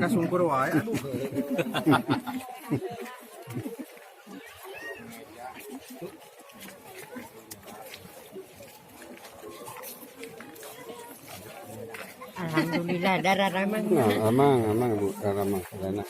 Kasungkur wae aduh. Alhamdulillah darah ramang. Nah, amang Bu, ramang enak.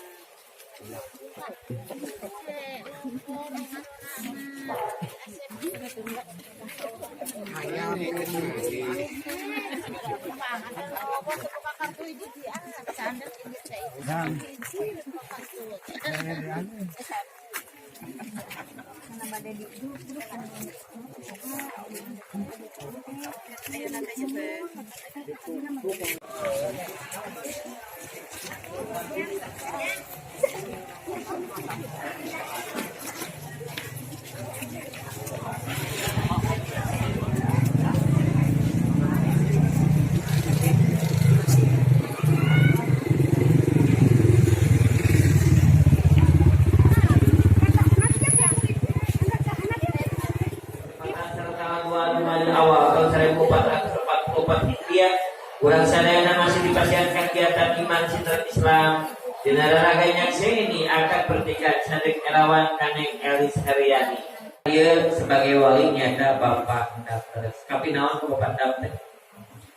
Urang sadayana masih dipasihan kegiatan iman citra Islam dinararaganya ini akan pertigaan sadek elawan kaneng Elis Haryani. Dia sebagai wali nyata bapak daftar. Tapi naon ke bapak daftar?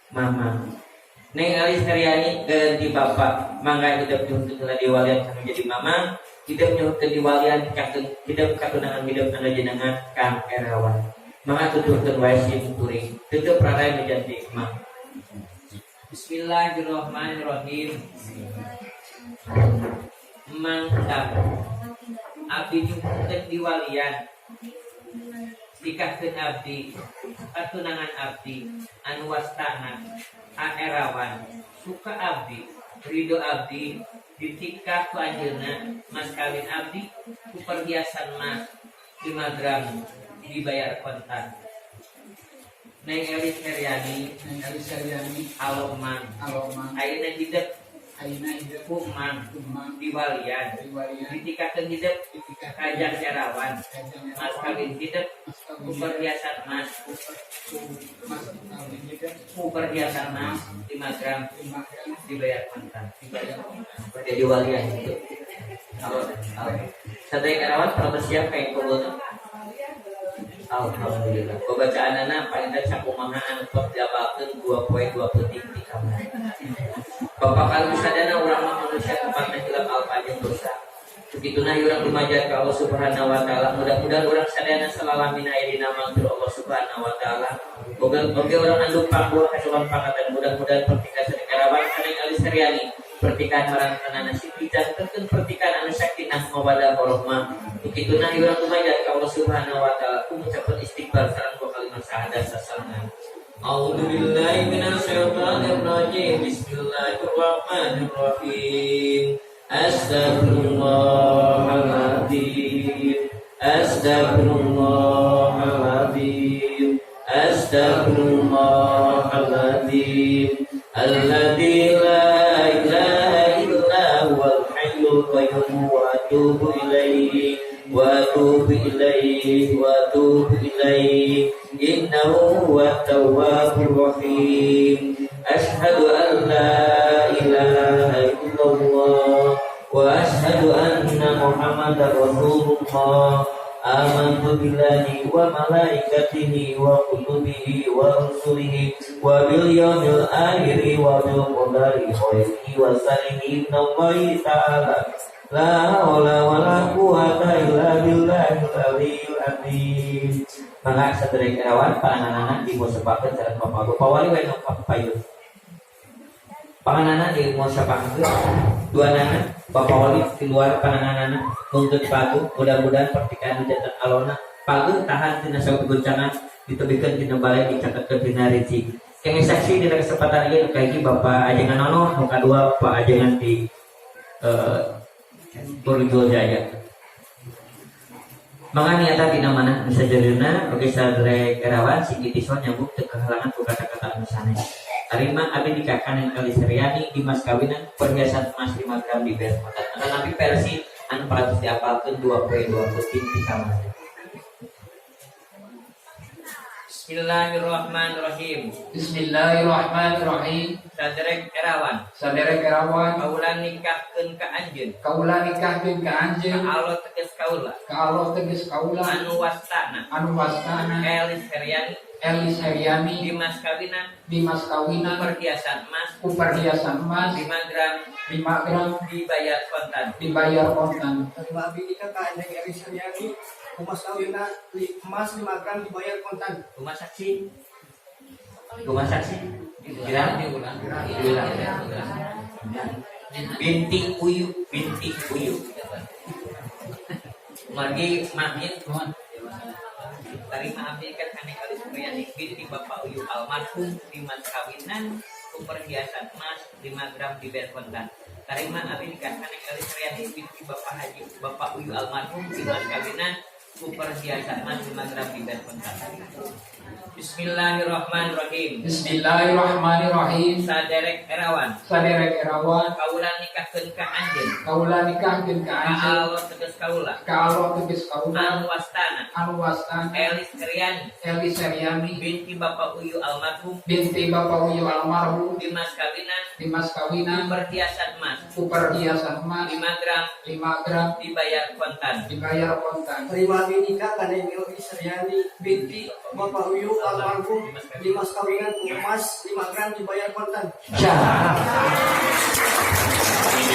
Mama. Neng Elis Haryani ganti bapak. Mangga hidup nyuhkeun di walian kanu jadi mama, hidup nyuhkeun di walian kakeun hidup katunangan hidup anu jenengan Kang Erawan. Mangga tuturkeun wae sim turing. Teu prarai menjadi imam. Bismillahirrahmanirrahim. Mangkap abdi nyuhkeun di walian nikahkeun abdi katunangan abdi anu wastana aerawan suka abdi ridho abdi ditikah ku anjeunna mas kawin abdi ku perhiasan mas 5 gram dibayar kontan. Neng Elis Haryani Alomang ayeuna hidup kumang di walian ditikakeun hidup kajang Erawan mas kawin hidup ku perhiasan mas ku perhiasan mas 5 gram dibayar kontan jadi walian itu. Sadaya Erawan pernah bersiap kayak kubunya. Alhamdulillah. Pembacaan anak paling tak kumahaan untuk diapakan 2 poin 20 tinggi kamu. Bapak kalau sadana urang manusia tempatnya dalam alfanya dosa. Begitulah urang lumajat ke Allah Subhanahu wa taala. Mudah-mudahan urang sadana salalamina ayeuna mangtur Allah Subhanahu wa taala. Boga urang anu pangbuah kasulan pangatan mudah-mudahan pertikahan sadekarawan kaneng Elis Haryani. Pertikahan marang tanana siti dan tentu pertikahan anu sakinah mawaddah warahmah. Begitulah urang lumajat ke Allah Subhanahu wa taala. Mengucapkan istighfar sareng kalimat syahadat sasangan. A'udzubillahi minasyaitonir rajim. Bismillahirrahmanirrahim. Astaghfirullahaladzim. Astaghfirullahaladzim. Astaghfirullahaladzim. Alladzi la ilaha illa huwal hayyul qayyum wa atubu ilaihi wa atubu ilaihi wa atubu ilaihi innahu huwat tawwabur rahim. Asyhadu an la ilaha illallah wa asyhadu anna Muhammadar Rasulullah. Amantu billahi wa malaikatihi wa kutubihi wa rusulihi wa bil yawmil akhiri wa bil qadari khairihi wa sharrihi minallahi ta'ala. La haula wala quwwata illa billahil aliyyil azim. Mangga sadaya Erawan panganana dimusapakeun sareng Bapak Wali we nu kapayun. Panganana dimusapakeun duanana Bapak Wali di luar pananganana nuntut padu mudah-mudahan pertikahan jantan alona pageung tahan tina saeutik goncangan ditebikeun tina balai dicakeutkeun tina rinci. Kenging saksi dina kesempatan ieu kaigi Bapak Ajengan Nono, nu kadua Pak Ajengan di Purwito Jaya. Mangga niata dina mana bisa jerina oge sadere kerawan sing ditison nyambut teu kehalangan ku kata-kata anu sanes. Tarima abdi dikakanan kali seriani di mas kawinan perhiasan emas 5 gram di bermotan. Tapi versi anu peratus diapalkeun 20 di kamar. Bismillahirrahmanirrahim. Bismillahirrahmanirrahim. Saderek kerawan. Saderek kerawan. Kaula nikahkeun ka anjeun. Kaula nikahkeun ka anjeun. Ka Allah tegas kaula. Ka Allah tegas kaula. Anu wastana. Anu wastana. Elis Heriani. Elis Heriani. Di mas kawinan. Di mas kawinan. Perhiasan emas. Perhiasan emas. 5 gram. 5 gram. Dibayar kontan. Dibayar kontan. Terima abdi nikah ka Anjing Elis Suryani. Kumas kawina emas 5 gram dibayar kontan. Rumah saksi. Rumah saksi. Diulang. Binti Uyu. Margi makin terima abdi kan kane kali Suryani binti Bapak Uyu almarhum di mas kawinan perhiasan emas 5 gram dibayar kontan. Terima abdi nikah kane kali Suryani binti Bapak Uyu almarhum di mas kawinan perhiasan emas 5 gram dibayar kontan. Bismillahirrahmanirrahim. Bismillahirrahmanirrahim. Saderek erawan. Saderek kerawan. Kaula nikahkeun ka anjeun. Kaula nikahkeun ka Ka anjeun. Allah tegas kaula. Ka Allah tegas kaula. Anu wastana. Anu wastana. Elis Heriani. Elis Heriani. Binti Bapak Uyu almarhum Binti Bapak Uyu almarhum. di mas kawinan Di mas kawinan. perhiasan emas Perhiasan emas 5 gram 5 gram dibayar kontan. dibayar kontan. Terima abdi nikah ka Anjing Elis Suryani binti Bapak Uyu almarhum di mas kawinan emas 5 gram dibayar kontan.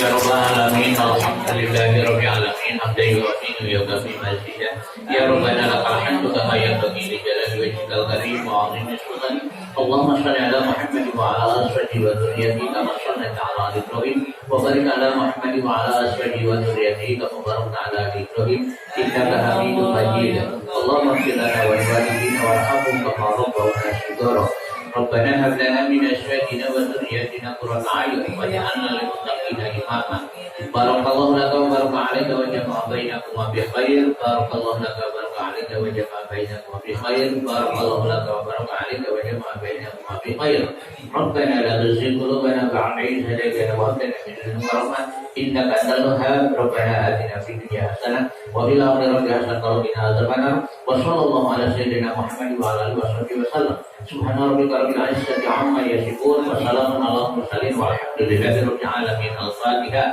Ya Rabbal Alamin, Alhamdulillahi Rabbil Alamin, hamdan yu'minu yukafi mazidah. Ya Rabbana lakal hamdu kama yanbaghi li jalali wajhikal karim wa 'azimi sultanik. Allahumma shalli ala Muhammad wa ala azwajihi wa dhurriyyatihi kama shallaita ala ali Ibrahim wa barik ala Muhammad wa ala azwajihi wa dhurriyyatihi kama barakta ala ali Ibrahim innaka Hamidum Majid. Allahumma ighfir lana wa li walidina warhamhum kama rabbawna shighara. Rabbana hab lana min azwajina wa dhurriyyatina qurrata a'yun waj'alna lil muttaqina imama. Barakallahu laka wa baraka 'alaika wa jama'a bainakuma bi khair. Barakallahu laka wa baraka 'alaika wa jama'a bainakuma bi khair. Barakallahu laka wa baraka 'alaika wa jama'a bainakuma bi khair. Rabbana la tuzigh qulubana ba'da idh hadaytana wa hab lana min ladunka rahmah innaka antal wahhab. Rabbana atina fid dunya hasanah wa fil akhirati hasanah wa qina adzabannar. Wa sallallahu ala sayyidina Muhammad wa ala alihi wa sallam. Subhana rabbika rabbil izzati amma yasifun wa salamun ala mursalin walhamdulillahi rabbil alamin. Al-Fatihah.